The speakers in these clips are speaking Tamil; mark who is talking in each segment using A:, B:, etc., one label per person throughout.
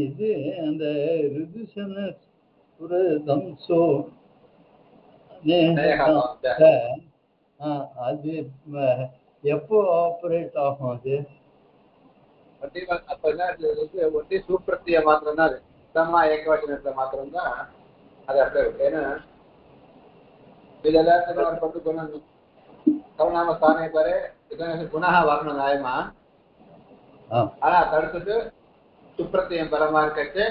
A: இது அந்த ரிதுசன புரதம்சோ அது எப்போ ஆப்ரேட் ஆகும்? அது
B: அப்ப என்ன ஒட்டி சூப்பிரத்திய மாத்திரம் தான் அது சுத்தமா ஏகவச்சனத்துல மாத்திரம் தான் அது அப்படி இருக்கு. ஏன்னா இது எல்லாத்துக்கும் பத்து குணம் கவனாம ஸ்தானே பாரு குணா வரணும் நியாயமா. ஆனா தடுத்துட்டு சுப்பிரத்தியம் பரமா இருக்கச்சு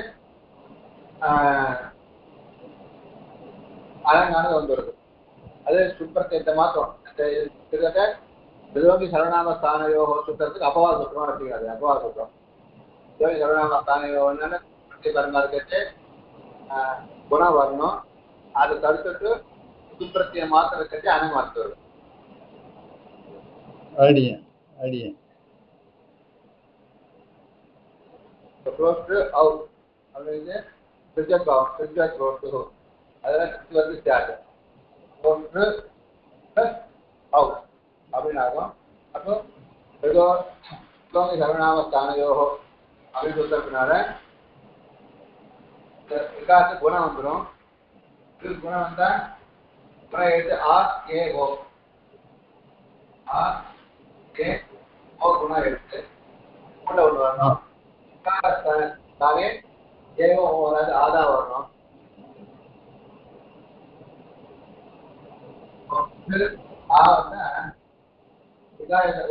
B: அழகானது வந்துடுது. அது சுப்பிரத்தியத்தை மாத்திரம் கிட்டத்தட்ட விரோகி சரணாம ஸ்தானயோ சுத்தத்துக்கு அபவாத சுத்தமா வச்சுக்காது. அபவாத சுத்தம் விரோகி சரணாம ஸ்தானயோன்னு பரமா இருக்கச்சு குணம் வரணும். அதை தடுத்துட்டு சுப்பிரத்திய மாத்திரம் இருக்கச்சு அணை மாத்து வருது. close to out அப்படினு ரிஜெக்ட் ஆகும். ரிஜெக்ட் close to அதெல்லாம் கிட்ட வந்து ஸ்டார்ட் close to out அப்படினு ஆகும். அப்போ ஏதோ ஸ்லோகி சர்வநாம ஸ்தானயோ அப்படின்னு சொல்றதுனால விகாச குணம் வந்துடும். குணம் வந்தா குணம் எடுத்து ஆ ஏ ஓ குணம் எடுத்து உள்ள ஒன்று வரணும். தானே ஏகம் வராது ஆதா வரணும்.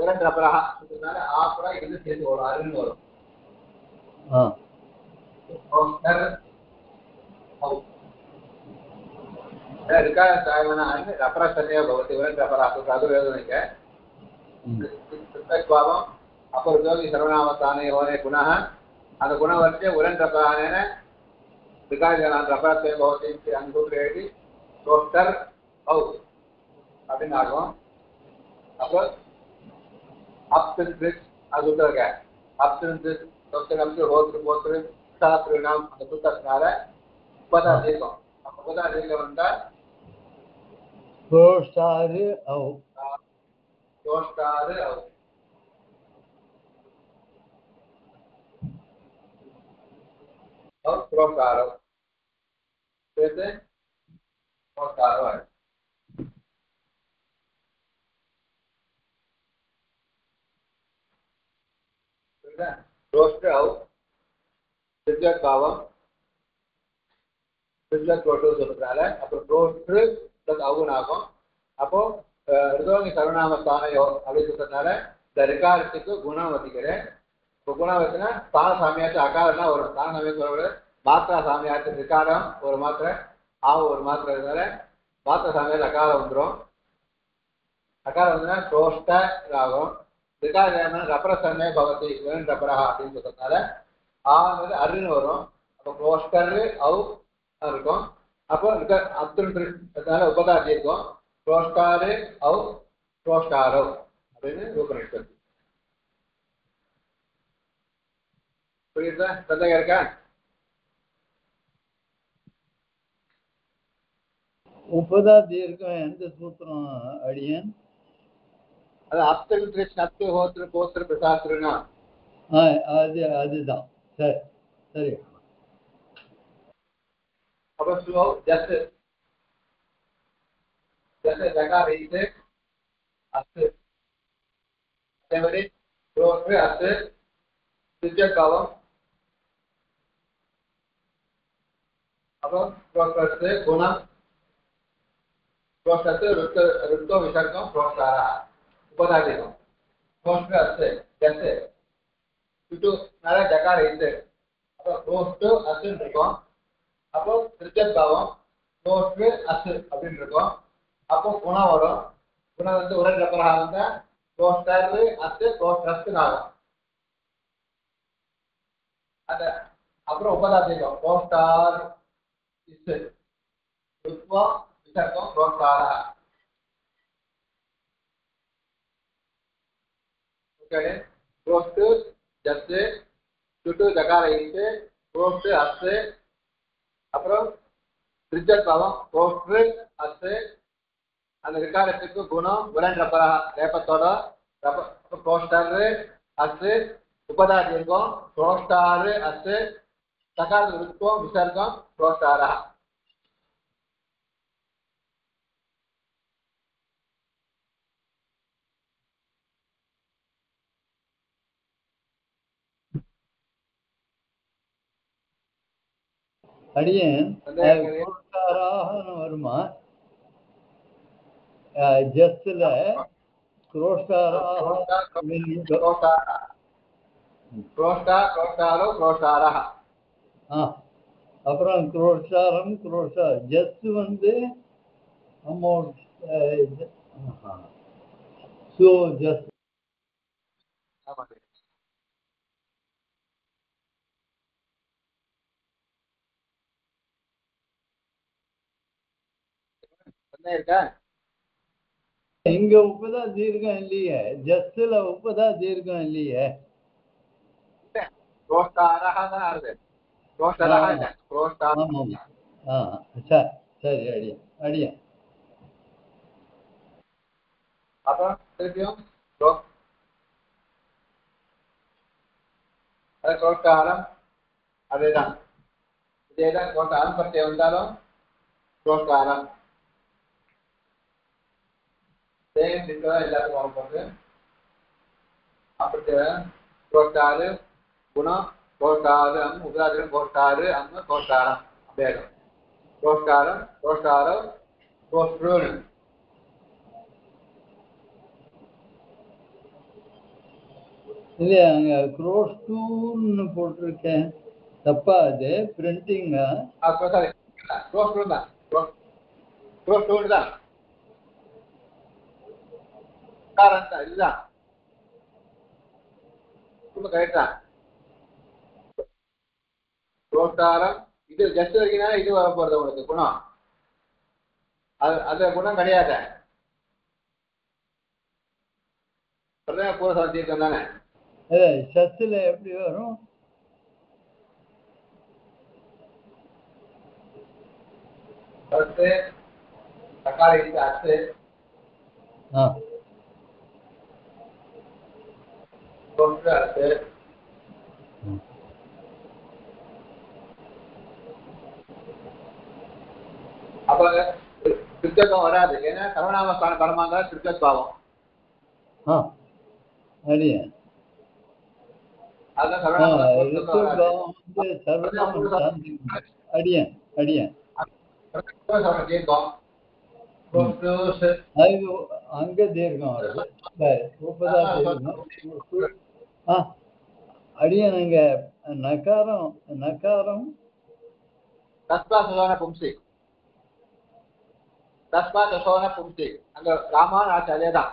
B: உரன் ரபரா ஆப்புறா இது சேர்ந்து வரும். அருன்னு வரும். ரபரா சன்னியா பவதி உரன் ரபரா அது வேதனைக்க பாவம் அப்போ உத்தியோகி சர்வநாமஸ்தானே होने गुणः அந்த குணம் வந்து உரன் ரபரானேன விகாரஜனான் ரபரத்தை பவதி அனுபூத்ரேதி டோஸ்டர் அவுட் அப்படின்னு ஆகும். அப்போ அப்திருத் அது சொல்லிருக்க அப்திருத் சொத்து ஹோத்ரு போத்ரு சாத்ருநாம் அந்த சுத்தத்தினால உபதா தீர்க்கம். அப்போ உபதா தீர்க்கம் வந்தா
A: தோஷ்டாரு அவுட்
B: और प्रोकारो कैसे प्रोकारो है ठीक है. रोस्ट आउट सिजर भावम सिजर प्रोड्यूस होता है. அப்போ रोस्ट प्लस आउन ஆகும். அப்போ ரிதோனி சர்வநாம ஸ்தானயோ அப்படி சொல்றதுனால இந்த ரிகாரத்துக்கு குணம் வதிக்கிறேன். இப்போ குணம் வச்சுன்னா ஸ்தான சாமியாச்சு அகாரம்னா ஒரு ஸ்தான சாமியாச்சு ஒரு மாத்திரா சாமியாச்சு ரிகாரம் ஒரு மாத்திரை ஆவு ஒரு மாத்திரை இருந்தால மாத்திரை சாமியாச்சு அகாரம் வந்துடும். அகாரம் வந்துன்னா சோஷ்ட ஆகும். ரிகாரம் ரப்பர சமய பவதி ரப்பரா அப்படின்னு சொல்றதுனால ஆனது அருன்னு வரும். அப்போ க்ரோஷ்கர் அவு இருக்கும். அப்போ அதனால உபதாதி இருக்கும். க்ரோஷ்காரு அவு க்ரோஷ்காரோ அப்படின்னு ரூபம். புரியுதா? சந்தேகம் இருக்கா?
A: உபதா தீர்க்கம் எந்த சூத்திரம் அடியன்?
B: அது அப்திரு நத்து ஹோத்திரு கோத்திரு பிரசாஸ்திரனா
A: அதுதான். சரி சரி.
B: அப்போ ஸ்லோ ஜஸ்ட் ஜகா வைத்து அத்து அதே மாதிரி க்ரோஷ்ரு அத்து சிஜ்ஜகாவம் அப்புறம் க்ரோஷ்கர்த்து குணம் க்ரோஷ்கர்த்து ருத்தோ விசர்க்கம் க்ரோஷ்காரா உபதாதிகம் க்ரோஷ்ரு அத்து ஜஸ்ட் சுட்டு நிறைய ஜகா வைத்து அப்போ க்ரோஷ்டு அத்துன்னு இருக்கும். அப்போ சிஜ்ஜகாவம் க்ரோஷ்ரு அத்து அப்படின்னு இருக்கும். அப்போ குணம் வரும். குணம் வந்து உரை பிரகாரம் இருந்தா க்ரோஷ்கர் அத்து க்ரோஷ்கர்த்து ஆகும். அந்த அப்புறம் உபதாதிகம் க்ரோஷ்கார் இஸ் ருத்வம் விசர்க்கம் க்ரோஷ்காரா. ஓகே. க்ரோஷ்டு ஜஸ்ட் சுட்டு ஜகார இஸ் க்ரோஷ்டு அத்து அப்புறம் திருஜத்பாவம் க்ரோஷ்டு அத்து அந்த விகாரத்துக்கு குணம் உரன்ற ரேபத்தோட க்ரோஷ்கர் அத்து உபதாதி இருக்கும். க்ரோஷ்காரு அத்து சகார ருத்வம் விசர்க்கம் க்ரோஷ்காரா.
A: அடியன் வருமா? ஜஸ்ட்ல அப்புறம் குரோஷாரம் ஜஸ்ட் வந்து அமௌண்ட் ஸோ ஜஸ்ட்
B: இருக்கா?
A: இங்க உப்பதா தீர்க்கம் இல்லையே, ஜஸ்ட்ல உப்பதா தீர்க்கம் இல்லையே. சரி அடியன் அடியன்.
B: அப்புறம் திருப்பியும் க்ரோஷ்காரம் அதேதான். இதேதான் க்ரோஷ்காரம் பற்றி வந்தாலும் க்ரோஷ்காரம் எல்லாருக்கும் வரப்போகுது. அப்படி க்ரோஷ்காரு குணம் க்ரோஷ்காரு அம் உபதாதிகம் க்ரோஷ்காரு அம் க்ரோஷ்காரம் அப்படியே க்ரோஷ்காரம் க்ரோஷ்காரம் க்ரோஷ்ரு.
A: இல்லையா அங்க க்ரோஷ்டூன்னு போட்டிருக்கேன், தப்பா? அது பிரிண்டிங்கா?
B: க்ரோஷ்டூ தான். க்ரோஷ்டூ தான் இதுதான் கரெக்ட் தான். க்ரோஷ்காரம் இது ஜஸ்ட் வரைக்கும் இது வர போறது உங்களுக்கு குணம். அது குணம் கிடையாது. பூர்வ சாத்தியம் தானே.
A: சத்துல எப்படி வரும்?
B: அப்ப திருச்சத்வம் வராது. ஏன்னா சர்வநாமஸ்தான பரமா இருந்தா திருச்சத்பாவம்.
A: அடியன் அடியன் அடியன் அங்க தீர்க்கம் வருது. அடியன் அங்க நகாரம் நகாரம்
B: தஸ்மா தசோன பும்சி அங்க ராமான் ஆச்சாரியதான்.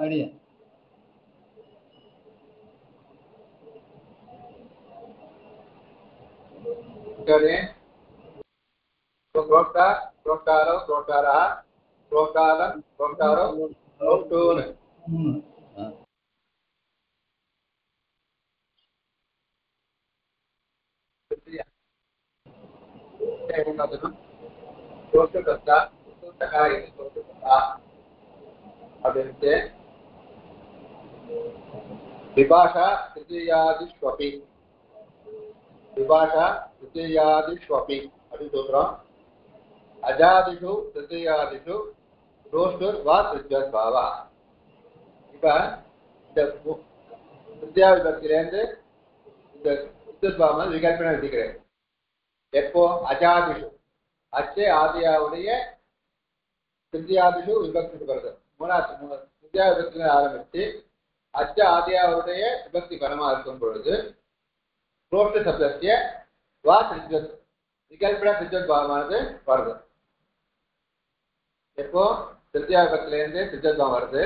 A: அடியன்
B: ओके तो क्रोक्टा क्रोक्टारो क्रोक्टारः क्रोक्टारं क्रोक्टारो क्रोक्टून् क्रोक्टकर्ता क्रोक्टकारि क्रोक्टकर्ता अभिन्ते विभाषा तृतीयादिष्वपि विभाषा तृतीयादिष्वपि अभी सूत्रम् अजादिषु तृतीयादिषु रोष्टुर्वा तृतीयद्भावः இப்ப இந்த तृतीया விபக்தியிலிருந்து இந்த தृतीयத்பாவம் விகல்பனை எடுத்துக்கிறேன் எப்போ அஜாதிஷு அச்சே ஆதியாவுடைய तृतीयादिषु விபக்தி வருது மூணாவது तृतीया விபக்தியில ஆரம்பித்து அச்ச ஆதியாவுடைய விபக்தி பரமா இருக்கும் பொழுது रोष्ट शब्दस्य वा तृतीय विकल्पना तृतीयद्भावமானது வருது எப்போ तृतीया விபக்தியிலிருந்து तृतीयத்பாவம் வருது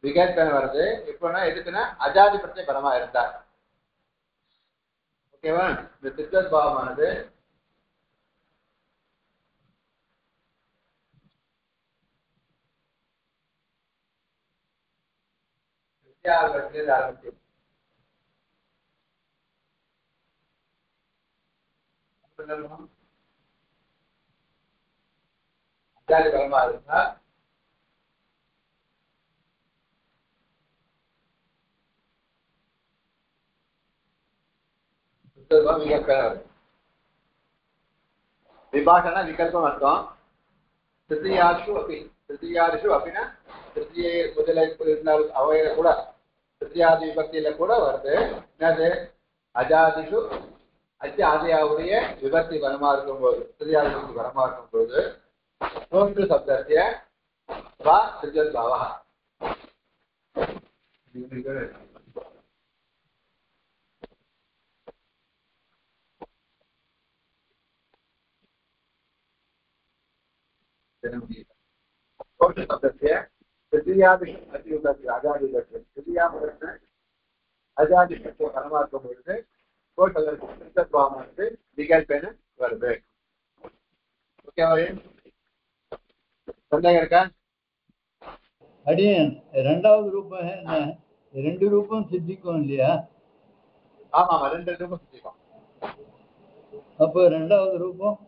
B: विकल्पना வருது இப்போனா எதுக்குனா அஜாதி பிரத்யய பரமா இருந்தா ஓகேவா இந்த तृतीयத்பாவமானது तृतीया விபக்தியில ஆரம்பிச்சு அஜாதி பரமா இருந்தா विभाषण विकल्पम् अर्थं तृतीयादिषु अपि न तृतीये अवयव கூட तृतीयादि विभक्तिயில கூட வருது என்னது அஜாதிஷு அச்ச ஆதியாவுடைய விபக்தி பரமா இருக்கும்போது तृतीयादि விபக்தி பரமா இருக்கும்போது रोष्टु शब्दस्य वा तृतीयद्भावः रोष्टु शब्दस्य तृतीयादिषु अतिविभक्ति अजादि विभक्ति तृतीया अजादि विभक्ति பரமா இருக்கும்போது रोष्टु तृतीयद्भावமானது விகல்பன வருது ஓகேவா சந்தேகம் இருக்கா
A: அடியன் இரண்டாவது ரூபம் என்ன ரெண்டு ரூபம் சித்திக்கும் இல்லையா
B: ஆமா ரெண்டு ரூபம் சித்திக்கும்
A: அப்போ ரெண்டாவது ரூபம்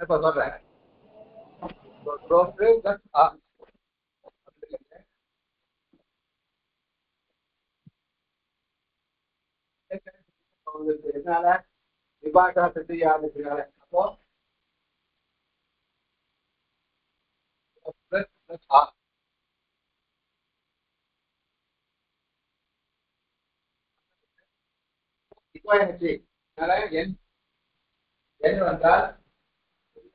B: இப்ப சொல்றேன் रोष्टु प्लस आ இதனால விபாஷா तृतीयादिனால அப்போ प्लस प्लस आ இப்போ என்னச்சு அதனால n வந்தால்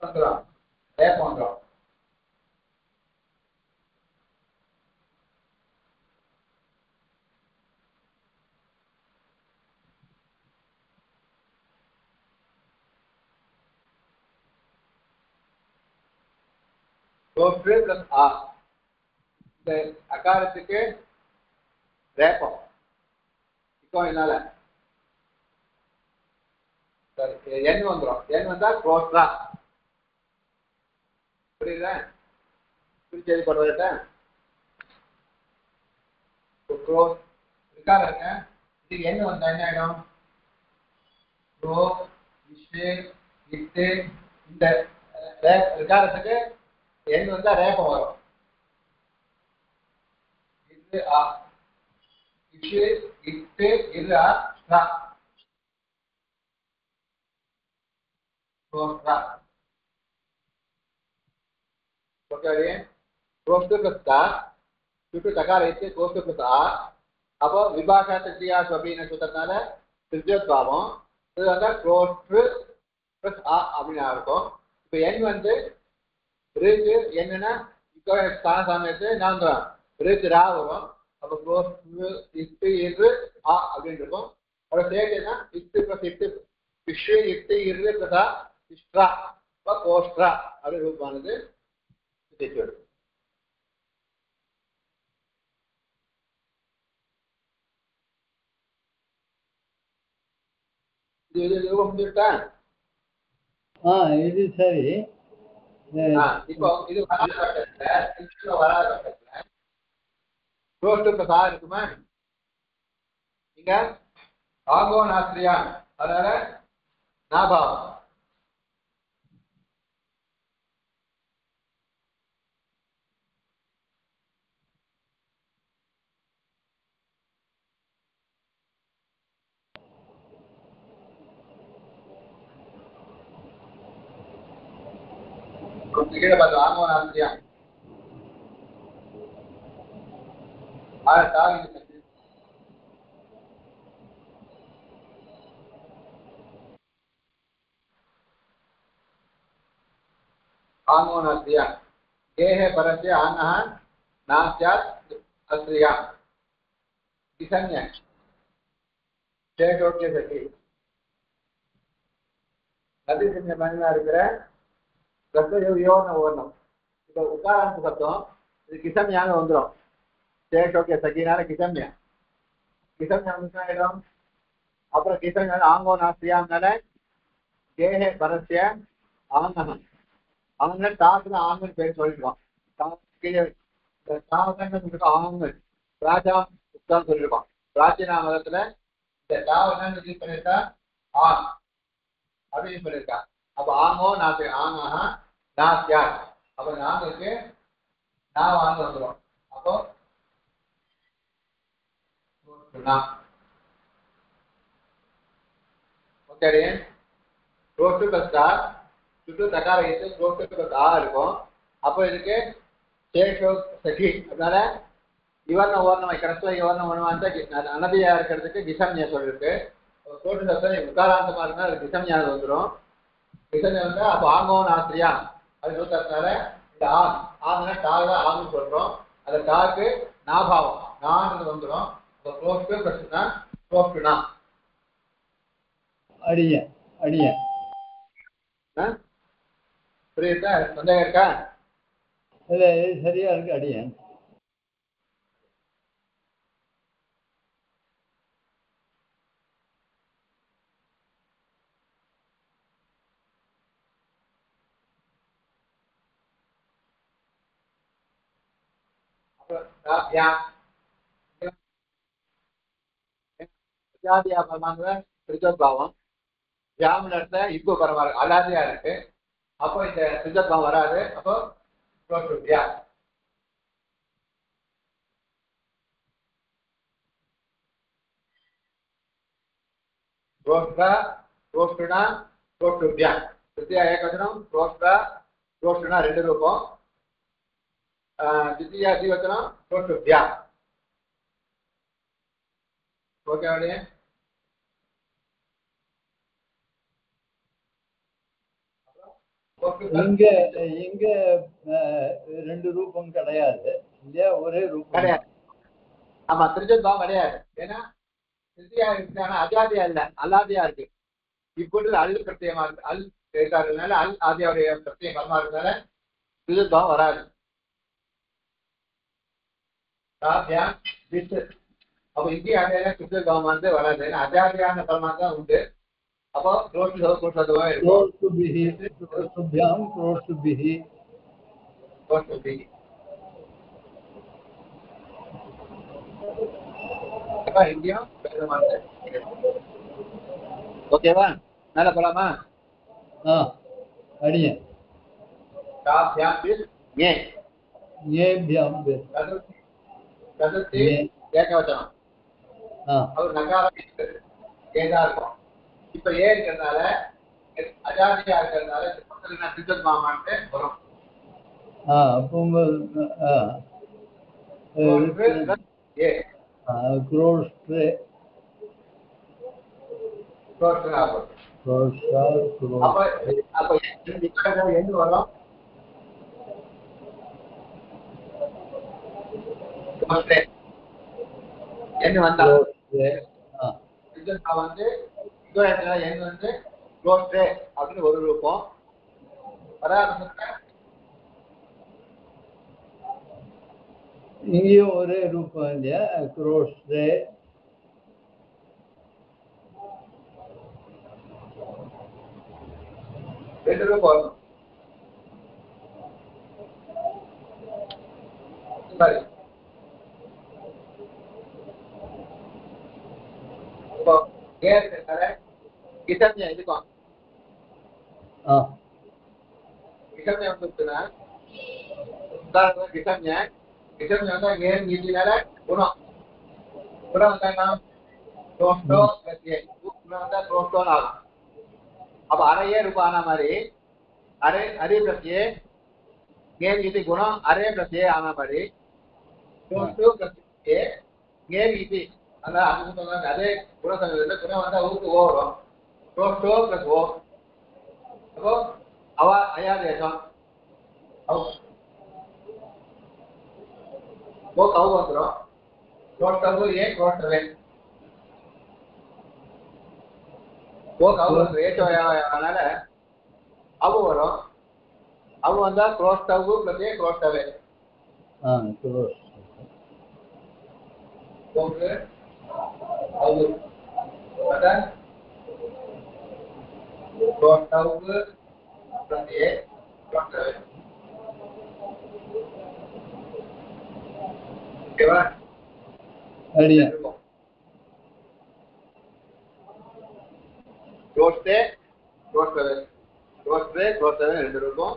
B: வந்துரும் டேப் வந்துரும் रोष्टु प्लस आ இந்த அகாரத்துக்கு ரேப்பம் இப்போ என்னால n வந்துரும் n வந்தா க்ரோஸ்ட்ரா புரியுதா புரிஞ்சது படுறதா க்ரோஸ் இருக்காங்க இது n வந்தா என்ன ஆயிடும் க்ரோ விஷ்வே இட்டு இந்த இருக்காரத்துக்கு n வந்தா ரேப்பம் வரும் இது ஆ விஷ்வே இட்டு இது ஆ ஸ்ட்ரா க்ரோஸ்ட்ரா ओके रोष्टु प्लस ता चुटु तकार इति रोष्टु प्लस आ அப்போ விபாஷா तृतीया स्वबीன சூத்திரனால तृतीयத்பாவம் இது வந்து रोष्टु प्लस आ அப்படினா இருக்கும் இப்போ n வந்து ரிக்கு என்னன்னா இப்போ ஸ்தான சமயத்து நான் தான் ரிக்கு ரா வரும் அப்போ रोष्टु இட்டு இரு ஆ அப்படி இருக்கும் அப்ப சேர்த்தேனா இட்டு பிளஸ் இட்டு விஷ்வே இட்டு இரு பிளஸ் ஆ இஷ்ட்ரா அப்ப கோஷ்ட்ரா அப்படி ரூபமானது இது ரூபம் முடிட்டா
A: இது சரி.
B: இப்போ இது வராத பட்சத்துல க்ளோஸ் சா இருக்குமா? இங்க ஆகோ நாஸ்திரியா, அதனால நாபாவம். கீழே பார்த்தோம் ஆகோ நாஸ்திரியா आंगो नास्त्रिया गेह परस्य आंगः नास्यात् अस्त्रिया किसन्य शेषोक्य सखी नदी சின்ன மனிதனா இருக்கிற யோன ஓர்ணம். இப்போ உக்காராந்து சத்தம் இது கிசம்யாங்க வந்துடும். சேஷோக்கிய சகினால கிசம்யா வந்துடும். அப்புறம் கிசம்யா ஆங்கோ நாஸ்திரியாங்கனால கேஹே பரஸ்ய ஆங்ககம் அவங்க டாக்குல ஆங்கன் பேர் சொல்லிருக்கோம். ஆங்கன் ராஜா உத்தான் சொல்லிருக்கோம். பிராச்சீன மதத்துல இந்த டாவ் யூஸ் பண்ணிருக்கா ஆங் அப்படி யூஸ் பண்ணிருக்கா. அப்ப ஆங்கோ நாசு ஆங்கா நாஸ்யா, அப்ப நாங்களுக்கு நான் வாங்க வந்துடும். அப்போ ஓகே ரோட்டு பஸ்டா சுட்டு தக்கார வைத்து ரோட்டு பஸ் ஆ இருக்கும். அப்போ இதுக்கு சேஷோ சகி, அதனால இவர்ண ஓர்ணம் கடைசியா இவர்ண ஓர்ணம் அனதியா இருக்கிறதுக்கு கிசம்யா சொல்லிருக்கு. தோட்டு சத்தம் உக்காராந்தமா இருந்தா அது கிசம்யா வந்துடும். கிசம்யா வந்து அப்போ ஆங்கோ நாஸ்திரியா அது சொல்றதுனால இந்த ஆங்குனா டாக ஆங்குன்னு சொல்றோம். அந்த டாக்கு நாபாவம் நான் வந்துடும். க்ளோஸ்டு பிரச்சனை க்ளோஸ்டுனா
A: அடிய அடிய
B: புரியுதா? சந்தேகம் இருக்கா?
A: இல்லை சரியா இருக்கு. அடியன்
B: பாவம் ஜாமுல இடத்துல இப்போ பரவாயில்ல அலாதியா இருக்கு. அப்போ இந்த சித்தத்வம் வராது. அப்போ ரெண்டு ரூபம். द्वितीया द्विवचनं प्रोष्टुभ्या. ओके वाले
A: இங்க இங்க ரெண்டு ரூபம் கிடையாது இல்லையா? ஒரே ரூபம்
B: கிடையாது. ஆமா, திருச்சத்பாவம் கிடையாது. ஏன்னா திருத்தியா இருக்கான அஜாதியா இல்ல அல்லாதியா இருக்கு. இப்பொழுது அல் பிரத்யமா இருக்கு. அல் கேட்டாருனால அல் ஆதியாவுடைய பிரத்யம் கர்மா இருந்தால திருச்சத்பாவம் வராது. அப்ப இங்கேயும் அதே திருச்சத்பாவம் வந்து வராது. ஏன்னா அஜாதியான பரமா தான் உண்டு. அப்போ இங்கேயும் ஓகேவா? மேல போலாமா?
A: அடிய
B: ஏகவச்சனம் அவர் நகாரம் ஏதா இருக்கும். இப்ப ஏ இருக்கிறதுனால அஜாதியா இருக்கிறதுனால சித்தத் மாமான்ட்டு வரும். எங்க வரும்? என்ன வந்தா வந்து எங்க வந்து க்ளோஸ்ட் அப்படின்னு ஒரு ரூபம்
A: இங்கேயும் ஒரே ரூபம் இல்லையா? க்ரோஸ்ட்ரே
B: 2 ரூபா வரணும். சரி, இப்போ கேட்கறதுனால கிசம்யா இதுக்கும் கிசம்யா வந்துச்சுன்னா உதாரணம் கிசம்யா வந்தா ஏன் நீதினால குணம் குணம் வந்தாங்கன்னா டோஸ்டோ குணம் வந்தா டோஸ்டோன்னு ஆகும். அப்ப அரையே ரூபாய் ஆன மாதிரி அரை பிளஸ் ஏன் இது குணம் அரை பிளஸ் ஆன மாதிரி டோஸ்டோ பிளஸ் ஏன் இது அதான் அதே குணம் குணம் வந்தா ஊருக்கு ஓ வரும். டோஸ்டோ பிளஸ் ஓ அப்போ அவ அயாதேசம் ஓ கவு வந்துடும். டோஸ்டவு ஏன் டோஸ்டவே ஓ கவு வந்து ஏற்றனால அவு வரும். அவு வந்தா குரோஸ்டவு பிளஸ் குரோஸ்டவே ஓகே அவு அதான் குரோஸ்டவு பிளஸ் குரோஸ்டவே ஓகேவா?
A: அடியா
B: ரோஸ்டே ரோஸ்டவே ரோஸ்டவே 2 இருக்கும்.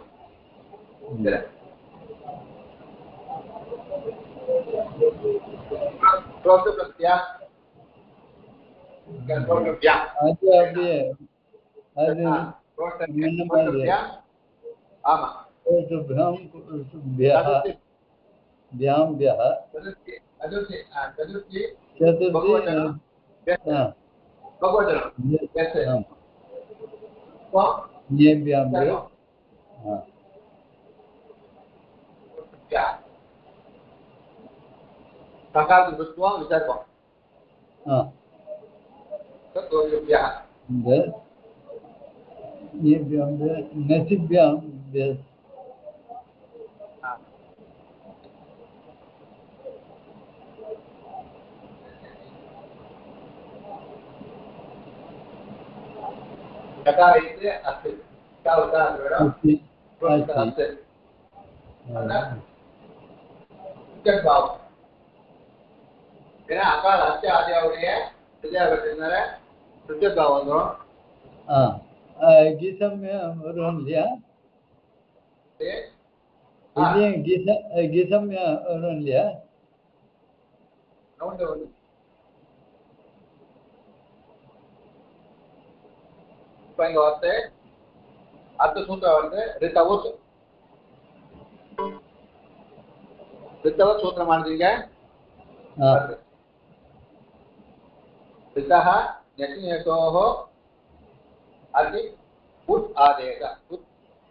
B: ரோஸ்ட் பிளஸ் யா
A: அது அப்படியே அது
B: ரோஸ்ட் யா ஆமா
A: भ्याम्भ्यः
B: चतुर्थी
A: चतुर्थी
B: அடுத்த சூத்திரம் வந்து ரித்தவத் சூத்திரம் ஆனதுங்க. ரித்தஹ யக்ஞேதோஹ அதி உத் ஆதேச உத்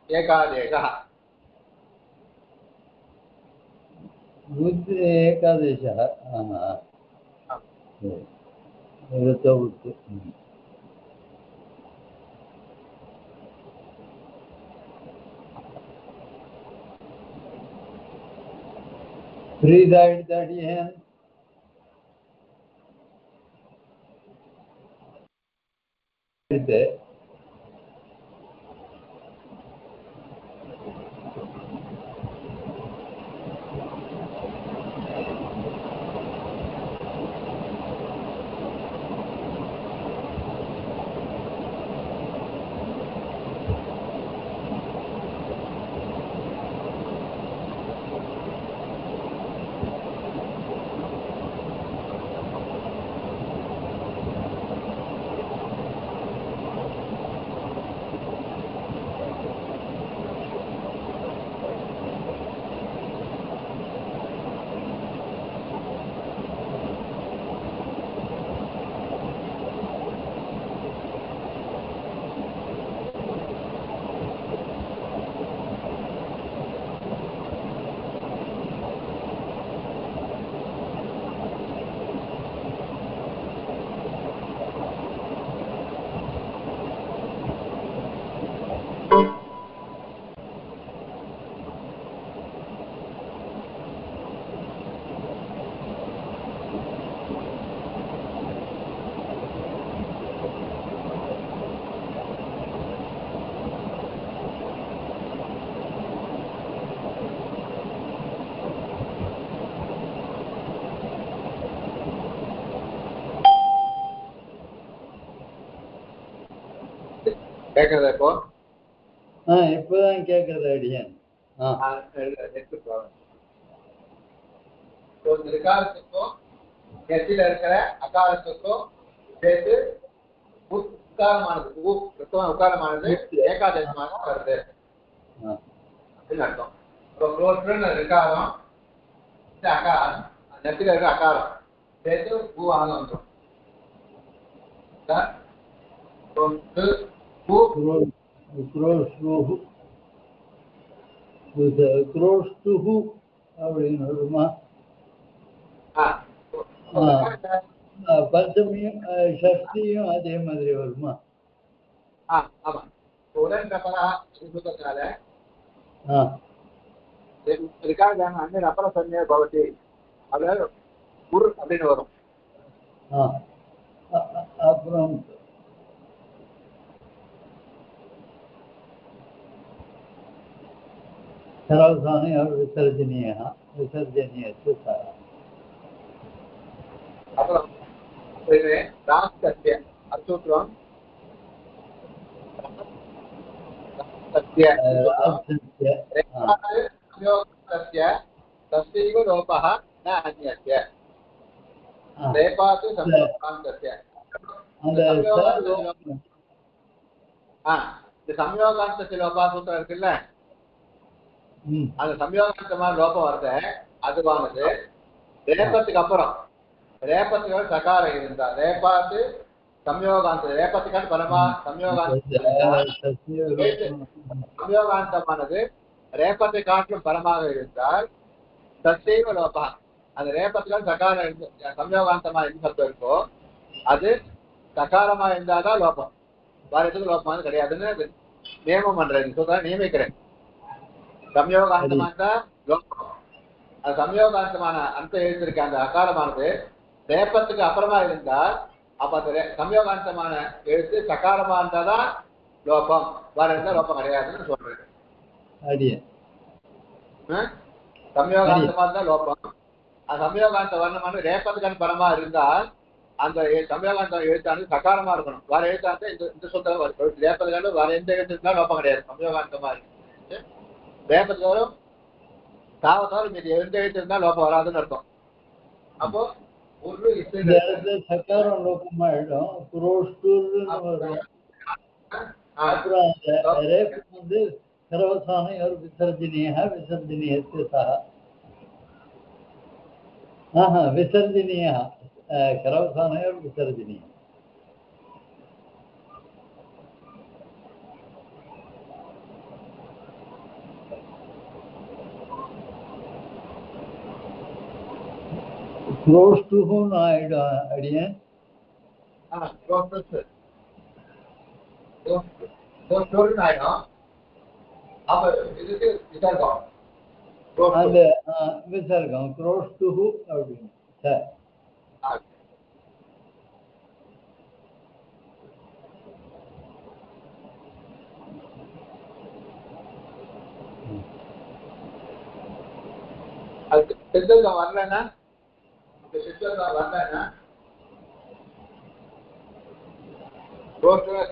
B: ஏகாதேசः
A: बुद्ध एकादशः ऋतौत् pre-died that he had
B: கேட்கறதா இப்போ?
A: இப்பதான் கேட்கறது அடியன்.
B: ரிகாரத்துக்கும் எச்சில இருக்கிற அகாரத்துக்கும் சேர்த்து உட்காரமானது உட்காரமானது ஏகாதேசமாக வருது அப்படின்னு அர்த்தம். இப்போ க்ரோஸ்ட்னு ரிகாரம் அகாரம் நெத்தில இருக்கிற அகாரம் சேர்த்து பூவாக வந்துடும்.
A: அப்படின்னு வருமா? பஞ்சமியும் ஷஷ்டியும் அதே மாதிரி வருமா?
B: ஆமா. உடன் கப்பலா சொல்றதுனால அண்ணன் அப்புறம் சொன்ன பவதி அதாவது உரு அப்படின்னு வரும்.
A: அப்புறம் सर्वसाने और विसर्जनीय
B: असूत्रम तस्यैव लोपः न अन्यस्य रेपातु संयोगान्तस्य संयोगान्तस्य लोपः सूत्रம் இருக்குல்ல அந்த சம்யோகாந்தமான லோபம் வருது அதுவானது ரேபத்துக்கு அப்புறம் ரேபத்துக்கு சகாரம் இருந்தா ரேபாத்து சம்யோகாந்த ரேபத்துக்கான பரமா சம்யோகாந்தமானது ரேபத்தை காட்டிலும் பரமாக இருந்தால் தசைவ லோபா அந்த ரேபத்துக்கான சகாரம் சம்யோகாந்தமா எந்த சப்தம் இருக்கோ அது சகாரமா இருந்தாதான் லோபம் வேற எதுக்கு லோபமானது கிடையாதுன்னு நியமம் பண்றேன் சொல்ற நியமிக்கிறேன். சம்யோகாந்தமான சம்யோகாந்தமான அந்த எழுதிருக்க அந்த அகாரமானது ரேபத்துக்கு அப்புறமா இருந்தால் அப்ப அந்த சம்யோகாந்தமான எழுத்து சகாரமா இருந்தாதான் லோபம் வேற இருந்தா லோபம் கிடையாதுன்னு சொல்றேன். சம்யோகாந்தமா இருந்தா லோபம் சம்யோகாந்த வர்ணமான ரேபத்துக்கான பரமா இருந்தால் அந்த சம்யோகாந்த எழுத்தானது சகாரமா இருக்கணும் வேற எழுத்தாந்து இந்த சொல்ற ரேபத்துக்கான வேற எந்த எழுத்து இருந்தாலும் லோபம் கிடையாது. சம்யோகாந்தமா இருக்கு ரேபத்துக்கு தாவத்தாலும் மீது எந்த எழுத்து இருந்தால் லோபம் வராதுன்னு அர்த்தம். அப்போ ஒரு
A: சக்காரம் லோபமாயிடும். அப்புறம் ரேபம் வந்து சர்வசானை ஒரு விசர்ஜனீய விசர்ஜனீய கரவசானை ஒரு விசர்ஜனீய close to whom அடியேன் அந்த விசர்க்கம் close to who அப்படின்னு சார்
B: அது சித்தம் வரலன்னா வரலன்னா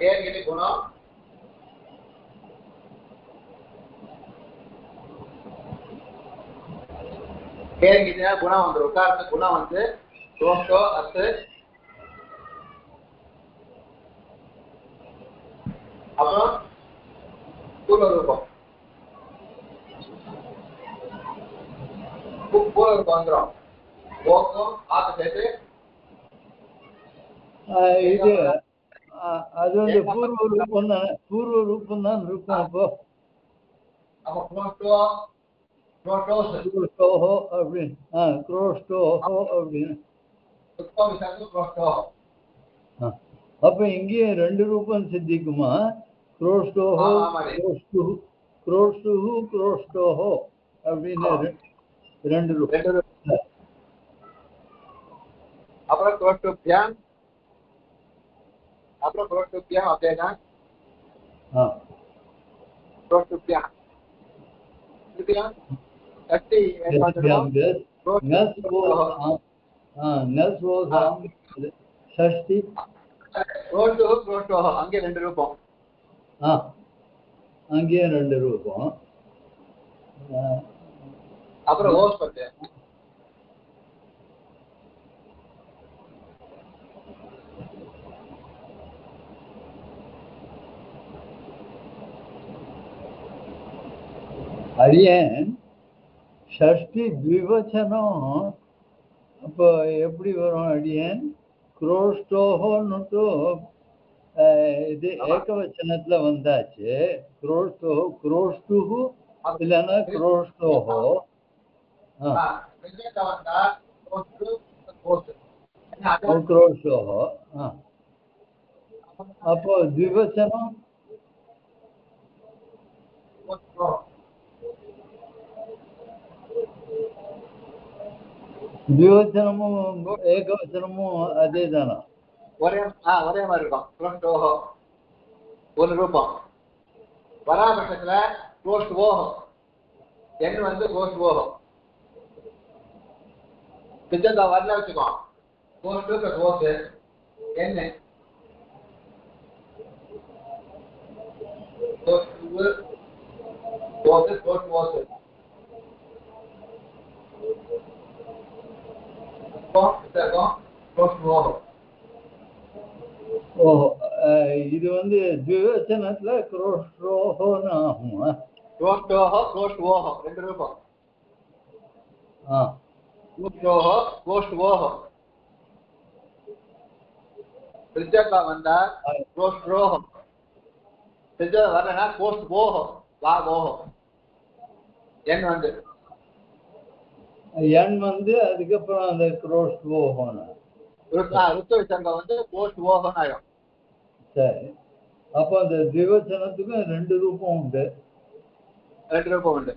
B: கேள்வி குணம் கேள்வினா குணம் வந்துடும். உட்கார்ந்து குணம் வந்து தோஷோ அத்து அப்புறம் பூர்வ ரூபம் வந்துடும்.
A: இது அது வந்து பூர்வ ரூபம் தான் இருக்கும். அப்போ அப்ப இங்கேயே ரெண்டு ரூபம் சித்திக்குமா? குரோஷ்டோஹோ குரோஷ்டோஹோ அப்படின்னு ரெண்டு ரூபம்.
B: அப்புறம் குரோஷ்டோப்யாம் அப்புறம் குரோஷ்டோப்யாம் அப்படின்னா குரோஷ்டோப்யாம் சக்தி
A: ஷஷ்டி
B: அங்கே ரெண்டு ரூபம்
A: அங்கேயும் 2 ரூபம்.
B: அப்புறம் ஓஸ் பத்து
A: அடியேன் ஷஷ்டி த்விவச்சனம் அப்போ எப்படி வரும் அடியேன்? குரோஷ்டோஹோன்னுட்டு இது ஏகவச்சனத்துல வந்தாச்சு. குரோஷ்டுஹு இல்லைன்னா குரோஷ்டோஹோ. குரோஷ்டோஹோ. அப்போ த்விவச்சனம் த்விவச்சனமும் ஏகவச்சனமும் அதே தானா?
B: ஒரே மாதிரி இருக்கும். குரோஷ்டோஹோ ஒரு ரூபம். பராபட்சத்துல குரோஷ்டுவோஹோ எண் வந்து குரோஷ்டுவோஹோ. பிச்சந்தா வரல வச்சுக்கோ. குரோஷ்டு பிளஸ் ஓஸ் என்ன
A: இது வந்து த்விவச்சனத்துல குரோஷ்டோஹோன்னு ஆகுமா?
B: குரோஷ்டோஹோ குரோஷ்டுவோஹோ 2 ரூபம். குரோஷ்டோஹோ குரோஷ்டுவோஹோ. பிரிச்சந்தா வந்தா குரோஷ்டோஹோ. பிரிச்சந்தா வரலனா குரோஷ்டுவோஹோ வா ஓஹோ. எண் வந்து
A: அதுக்கப்புறம் அந்த குரோஷ்டோஹோன்னு
B: ருத்து விசர்க வந்து குரோஷ்டுவோஹோன்னு ஆயிடும்.
A: சரி. அப்போ அந்த த்விவச்சனத்துக்கும் 2 ரூபம் உண்டு.
B: 2 ரூபம் உண்டு.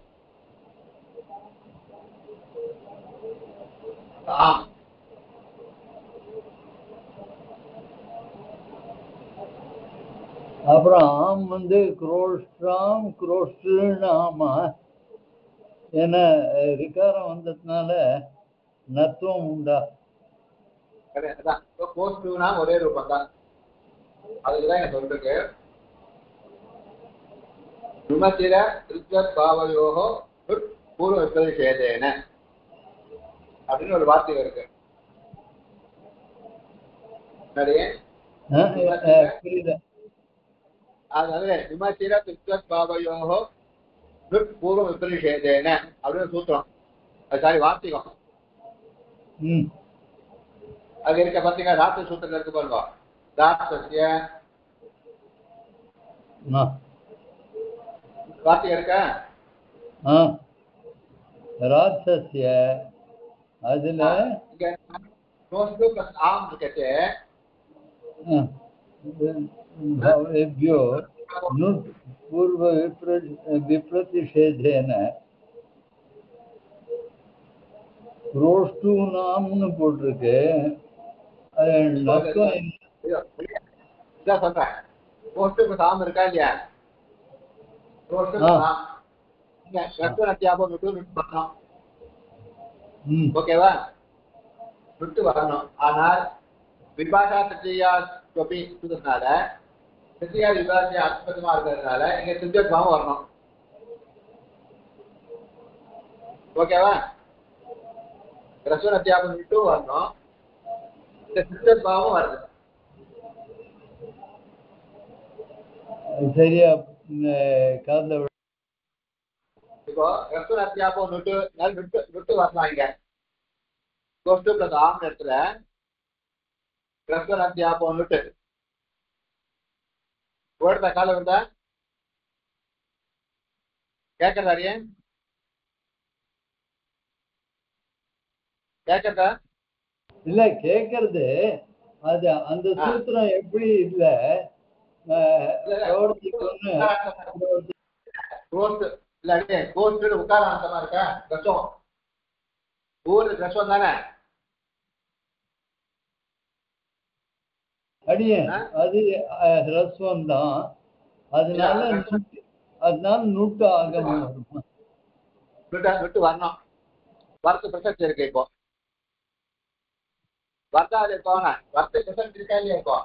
A: அப்புறம் ஆம் வந்து குரோஷ்டாம் குரோஷ்டுன்னு ஆமா. ஏன்னா ரிகாரம் வந்ததுனால நத்துவம் உண்டா?
B: கோஷ்டுனா ஒரே ரூபம் தான். அதுக்குதான் எனக்கு சொல்லிருக்கு. விமசிர திருச்சத் பாவயோகோ பூர்வ விபரிஷேதேன அப்படின்னு ஒரு வார்த்தை இருக்கு. அதாவது விமசிர திருச்சத் பாவயோகோ பூர்வ விபரிஷேதேன அப்படின்னு சூத்திரம். அது சாரி வார்த்திகம். அது இருக்க பாத்தீங்கன்னா ராத்திரி சூத்திரம் இருக்கு பாருங்க. ராட்சஸ்ய வார்த்தை இருக்க
A: ராட்சஸ்ய அதுல
B: ஆம் இருக்கே
A: பூர்வ விப்ரதிஷேதேன குரோஷ்டூனாம்னு போட்டிருக்கு.
B: சொல்றேன். கோஷ்டுக்கு சாம் இருக்கா இல்லையா? ஓகேவா? விட்டு வரணும். ஆனால் விபாஷா திருச்சியா சொல்றதுனால திருச்சியா விபாஷா அற்புதமா இருக்கிறதுனால இங்க திருச்சத்பாவம் வரணும். ஓகேவா? ரசூன் அத்தியாபம் விட்டு வரணும். இந்த திருச்சத்பாவம் வருது.
A: சரியா காந்த
B: இப்போ ரசூன் அத்தியாபம் விட்டு வரலாம். இங்க கோஷ்டு பிளஸ் ஆம் இடத்துல ரசூன் அத்தியாபம் விட்டு ஓடுற காலம் இருந்தா கேட்கறதாரியே கேட்கறதா
A: இல்ல கேட்கறது. அது அந்த சூத்திரம் எப்படி இல்ல
B: உட்காராந்தமா இருக்கா? ரசம் ஊரு ரசம் தானே
A: அடியே. அது ரசம் தான். அதனால நூட்டு ஆகமா இருக்கும்.
B: விட்டு வரணும். வரத்து பிரசக்தி இருக்கு. இப்போ வர்த்தாது போன வரத்து பிரசக்தி இருக்கா இல்லையா? இப்போ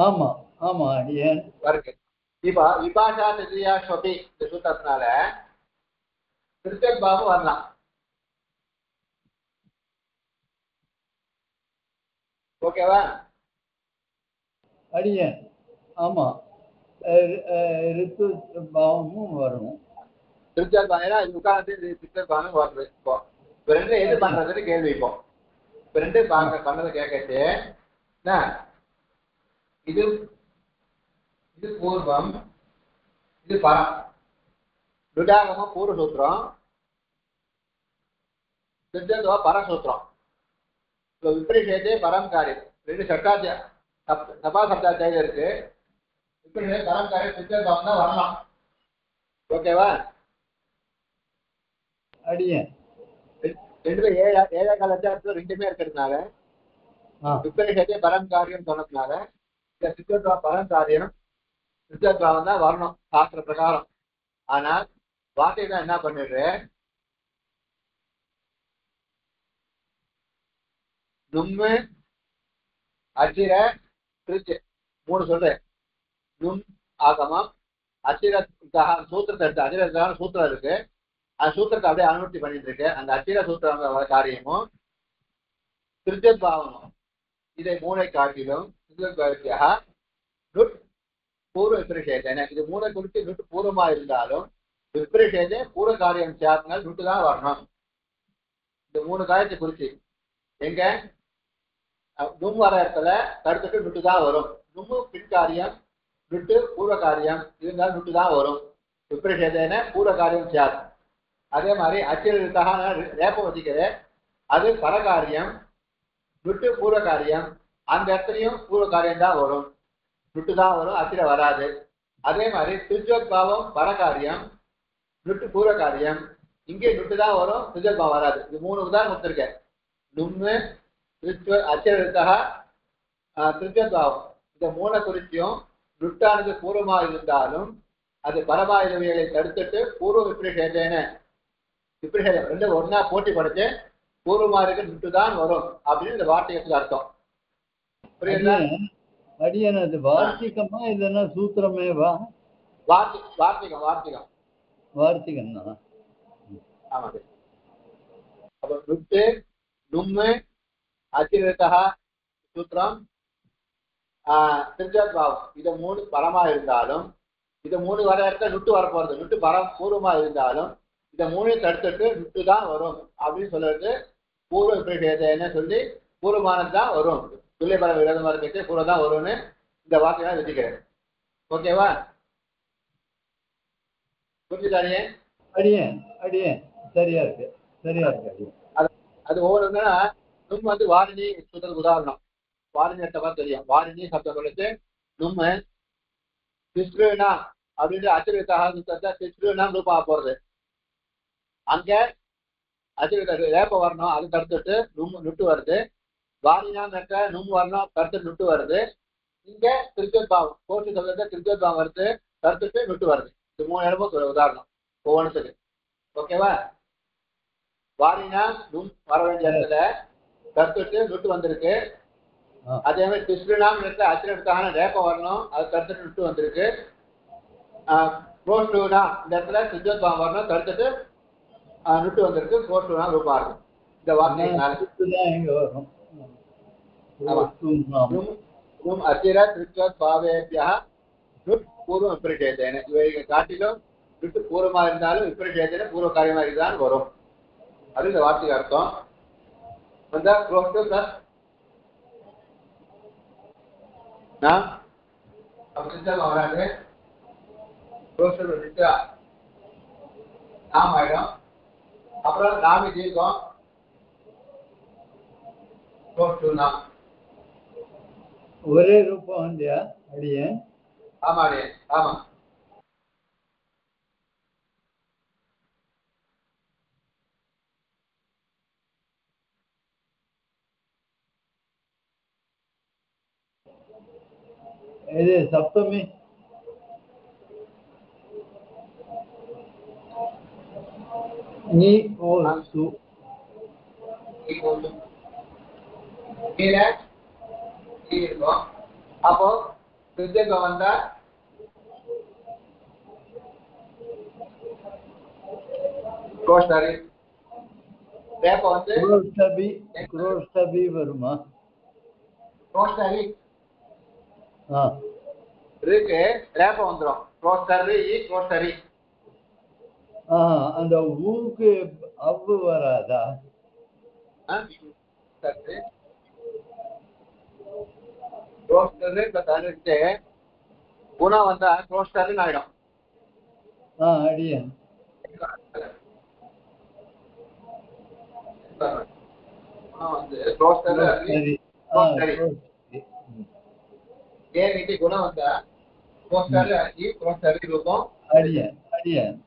A: ஆமா ஆமா அடியேன்
B: வருது. இப்ப விபாஷா திருதியா ஸ்வபி இந்த சூத்திரத்தினால திருத்தக் பாவம் வரலாம். ஓகேவா?
A: அடியேன் ஆமா ரித்து பாவமும் வரணும்.
B: திருத்தக் பாவம் ஏன்னா இது உட்கார்ந்து திருத்தக் பாவம் வருது. இப்போ ரெண்டு எது பண்றதுன்னு கேள்வி. இப்போ ரெண்டு பண்ணதை கேட்கச்சு என்ன இது இது பூர்வம் இது பரம். ருடாகமம் பூர்வ சூத்திரம், சித்தத்துவ பரசூத்திரம். விபரீஷேதே பரம் காரியம் ரெண்டு சட்டாத்தியா சபா சப்தாத்தியாக இருக்கு. விபரீஷே பரம் காரியம் சித்தத்துவம் தான் வரலாம். ஓகேவா?
A: அடியேன்
B: ரெண்டுல ஏழை காலத்துல ரெண்டுமே இருக்கிறதுனால விபரீஷேதே பரம் காரியம் சொன்னதுனால இந்த சித்தத்துவ பரம் காரியம் சித்தத்துவம் தான் வரணும் சாஸ்திர பிரகாரம். ஆனால் வார்த்தை தான் என்ன பண்ணிடுற நும்மு அச்சிர திருச்சி மூணு சொல்றேன். நும் ஆகமம் அச்சிர சூத்திரத்தை எடுத்து அச்சிரத்தான சூத்திரம் இருக்கு. அந்த சூத்திரத்தை அப்படியே அனுமதி பண்ணிட்டு இருக்கு. அந்த அச்சிர சூத்திர காரியமும் திருச்சத்பாவமும் இதை மூளை காட்டிலும் நுட் பூர்வ விபரிஷேதன இது மூளை குறித்து நுட்டு பூர்வமா இருந்தாலும் விபரிஷேதே பூர்வ காரியம் சேர்த்தனால் நுட்டு தான் வரணும். இந்த மூணு காரியத்தை குறிச்சு எங்க நும் வர இடத்துல தடுத்துட்டு நுட்டு தான் வரும். நும்மு பின் காரியம் நுட்டு பூர்வ காரியம் இருந்தாலும் நுட்டு தான் வரும். விபரிஷேதன பூர்வ காரியம் சார். அதே மாதிரி அச்சிரத்தாக ரேப்பம் வச்சுக்கிறேன் அது பரகாரியம் நுட்டு பூர்வ காரியம். அந்த இடத்துலையும் பூர்வ காரியம் தான் வரும், நுட்டு தான் வரும், அச்சிர வராது. அதே மாதிரி திருச்சோத்பாவம் பரகாரியம் நுட்டு பூர்வ காரியம். இங்கே நுட்டு தான் வரும், திருச்சோத்பாவம் வராது. இது மூணு உதாரணம் கொடுத்துருக்கேன். நும்மு அச்சிரத்தாக திருச்சோத்பாவம் இந்த மூணை குறிச்சியும் நுட்டானது பூர்வமாக இருந்தாலும் அது பரமாயுதவியலை தடுத்துட்டு பூர்வ விபரிஷேதேன விபரிஷேதம் ரெண்டு ஒன்னா போட்டி படைச்சு பூர்வமா இருக்க நுட்டு தான் வரும் அப்படின்னு இந்த வார்த்தைக்கு அர்த்தம். புரியுதா?
A: அடியன் அது வார்த்திகமா இல்லைன்னா சூத்திரமேவா?
B: வார்த்திகம் வார்த்திகம்
A: வார்த்திகம் தான்.
B: ஆமாங்க. அப்ப நுட்டு நும்மு அச்சிரத்தா சூத்திரம் திருச்சத்பாவம் இதை மூணு பரமா இருந்தாலும் இதை மூணு வர இடத்துல நுட்டு வரப்போறது. நுட்டு பரம் பூர்வமா இருந்தாலும் இதை மூணையும் தடுத்துட்டு நுட்டு தான் வரும் அப்படின்னு சொல்றது பூர்வ விபரீஷேதேன்னு சொல்லி பூர்வமானது தான் வரும். துல்லிய பர விரோதமா இருக்கிறது பூர்வம் தான் வரும்னு இந்த வார்த்தையை வச்சுக்கிறேன். ஓகேவா? புரிஞ்சுதானே?
A: அடியேன் அடியேன் சரியா இருக்கு சரியா இருக்கு அடியேன்.
B: அது ஒவ்வொருன்னா நும் வந்து வாரிணி சொல்றதுக்கு உதாரணம். வாரிணி எடுத்த மாதிரி தெரியும். வாரிணி சப்தம் சொல்லிட்டு நும்ம திஸ்ருனா அப்படின்ற அச்சிரத்தாக திஸ்ருனா ரூபா போறது. அங்க அச்சிரத்த ரேப்ப வரணும், அது தடுத்துட்டு நுட்டு வருது. வாரினா நட்ட நும் வரணும், தடுத்து நுட்டு வருது. இங்க திருச்சோத்பாவம் கோஷி சொல்றது திருச்சோத்பாவம் வருது, தடுத்துட்டு நுட்டு வருது. இது மூணு இடமும் உதாரணம் ஒவ்வொன்றுத்துக்கு. ஓகேவா? வாரினா நும் வர வேண்டிய இடத்துல தடுத்துட்டு நுட்டு வந்திருக்கு. அதே மாதிரி திஸ்ருனாம் இடத்துல அச்சிரத்தாக ரேப்ப வரணும், அது தடுத்துட்டு நுட்டு வந்திருக்கு. கோஷ்டுனா இந்த இடத்துல திருச்சோத்பாவம் வரணும், தடுத்துட்டு நுட்டு வந்திருக்கு. கோஷ்டுனா ரூபா இருக்கும். இந்த வார்த்தையினால
A: எங்க வரும்?
B: அச்சிர திருச்சோத்பாவேபியா நுட் பூர்வம் விபரிஷேதேன இவை காட்டிலும் நுட்டு பூர்வமா இருந்தாலும் விபரிஷேதேன பூர்வ காரியமா இருந்தாலும் வரும். அது இந்த வார்த்தைக்கு அர்த்தம். வந்தா கோஷ்டு பிளஸ் வராது. நாம் ஆயிடும். அப்புறம் நாமி தீர்க்கம்
A: ஒரே ரூபம் இல்லையா அடியேன்?
B: ஆமா அடியே ஆமா.
A: இது சப்தமி நீ ஓ சு
B: அப்போ திருச்சேத்வம் வந்தா கோஷ்டரி ரேப்ப வந்து
A: குரோஷ்டபி வருமா?
B: கோஷ்டரி
A: ஆ
B: இருக்கு ரேப்ப வந்துடும். கோஷ்டரி கோஷ்டரி.
A: அந்த ஊக்கு அவ்வு வராதா?
B: கோஷ்டரி பிளஸ் அரிச்சு குணம் வந்தா கோஷ்டரின்னு ஆயிடும்.
A: அடியன்
B: வந்து கோஷ்டரி ஏன் குணம் வந்தா கோஷ்டரி அரி கோஷ்டரி ரூபம்
A: அடியன் அடியன்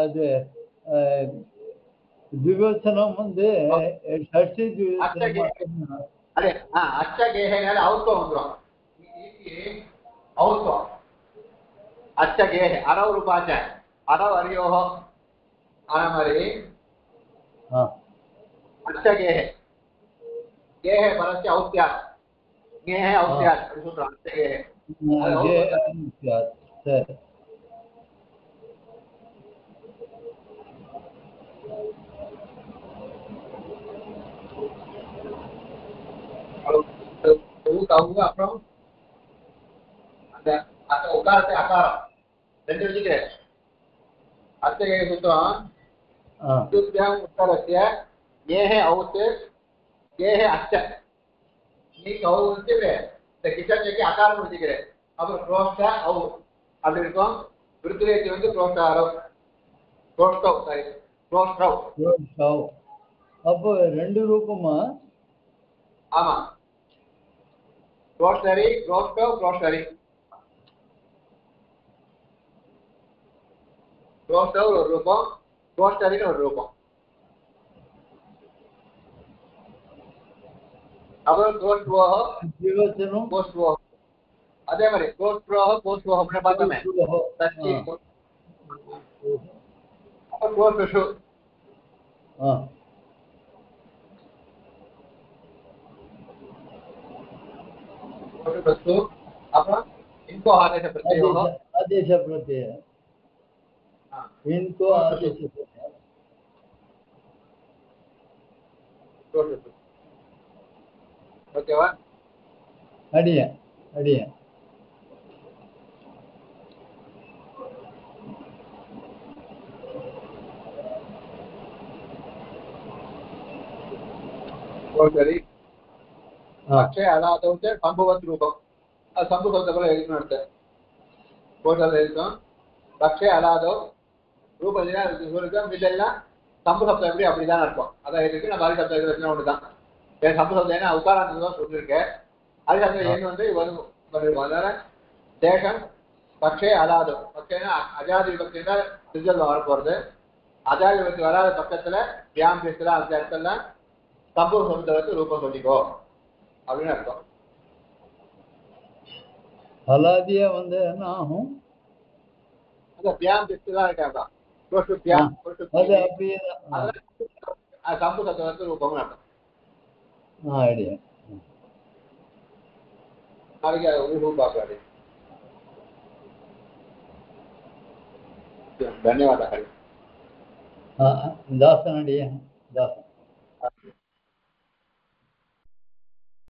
A: அது திவசனம் வந்து ஷஷ்டி திவசனம்.
B: ಅದೇ ಅಚ್ಚಗೆ ಔತ್ವ வந்துடும். ಔತ್ವ ಅಚ್ಚಗೆ ಅರವ ರೂಪಾಚ ಅರವ ಅರಿಯೋಹ மாதிரி அச்சகே கேஹே பரஸ்ய ஔத்யாத் கேஹே ஔத்யாத் அப்படி சொல்றாங்க. அச்சகே
A: சரி
B: அப்புறம் அந்த உக்காரத்தை அகாரம் ரெண்டு வச்சுட்டு அச்சகே சூத்திரம் उत्तरस्य येः औत् येः अच्च நீ கவு வச்சுக்கிறே இந்த கிச்சனுக்கு அகாரம் வச்சுக்கிறேன். அப்புறம் க்ரோஷ்ட அவு அப்படி இருக்கும். விருத்திரேத்தி வந்து க்ரோஷ்டாரவ் க்ரோஷ்டவ் சாரி க்ரோஷ்டவ்.
A: அப்போ ரெண்டு ரூபமா?
B: ஆமா க்ரோஷ்டரி க்ரோஷ்டவ் க்ரோஷ்டரி. க்ரோஷ்டவ் ஒரு ரூபம் கோஷ்டரின்னு ஒரு ரூபம். அப்புறம் கோஷ்டுவோகம் கோஷ்டுவோகம் அதே மாதிரி கோஷ்டுவோகம் கோஷ்டுவோகம் பார்த்தோமே. அப்புறம் கோஷ்டுஷு அப்புறம் இன்கோ ஆதேச பிரத்யயோகம்
A: आदेश प्रत्यय इनको आदेश प्रत्यय
B: ஓகேவா?
A: அடியன் அடியன்
B: சரி. அக்ஷய அலாதவுக்கு சம்பவத் ரூபம் அது சம்பவத்தை போல எழுதணும். அடுத்த போட்டல் எழுதணும். அக்ஷய அலாதவ் ரூபம் மில்லாம் சம்பு சப்தம் எப்படி அப்படிதான் இருக்கும். அதான் இருக்கு. நம்ம அரி சப்தம் வச்சுனா ஒண்ணுதான். சம்பு சப்தம் ஏன்னா உக்காராந்தம் தான் சொல்லியிருக்கேன். அரி சப்தம் எண்ணு வந்து பண்ணிருக்கோம். அதனால தேசம் பக்ஷே அலாதவ் பக்ஷேனா அஜாதி விபக்தி தான் ரிசல்ட் வர போறது. அஜாதி விபக்தி வராத பக்கத்துல வியாம் பேசலாம். அந்த இடத்துல சம்பு சப்தத்தை வச்சு ரூபம் சொல்லிக்கோ அப்படின்னு அர்த்தம்.
A: அலாதியா வந்து என்ன ஆகும்?
B: அந்த வியாம் பேசலாம் இருக்காங்க.
A: அது அப்படியே
B: சம்பு சப்தம் வந்து ரூபம் அர்த்தம்.
A: ஐடியா
B: நாளைக்கு ரூபம் பார்க்கலாம். धन्यवाद दासन अडिया दासन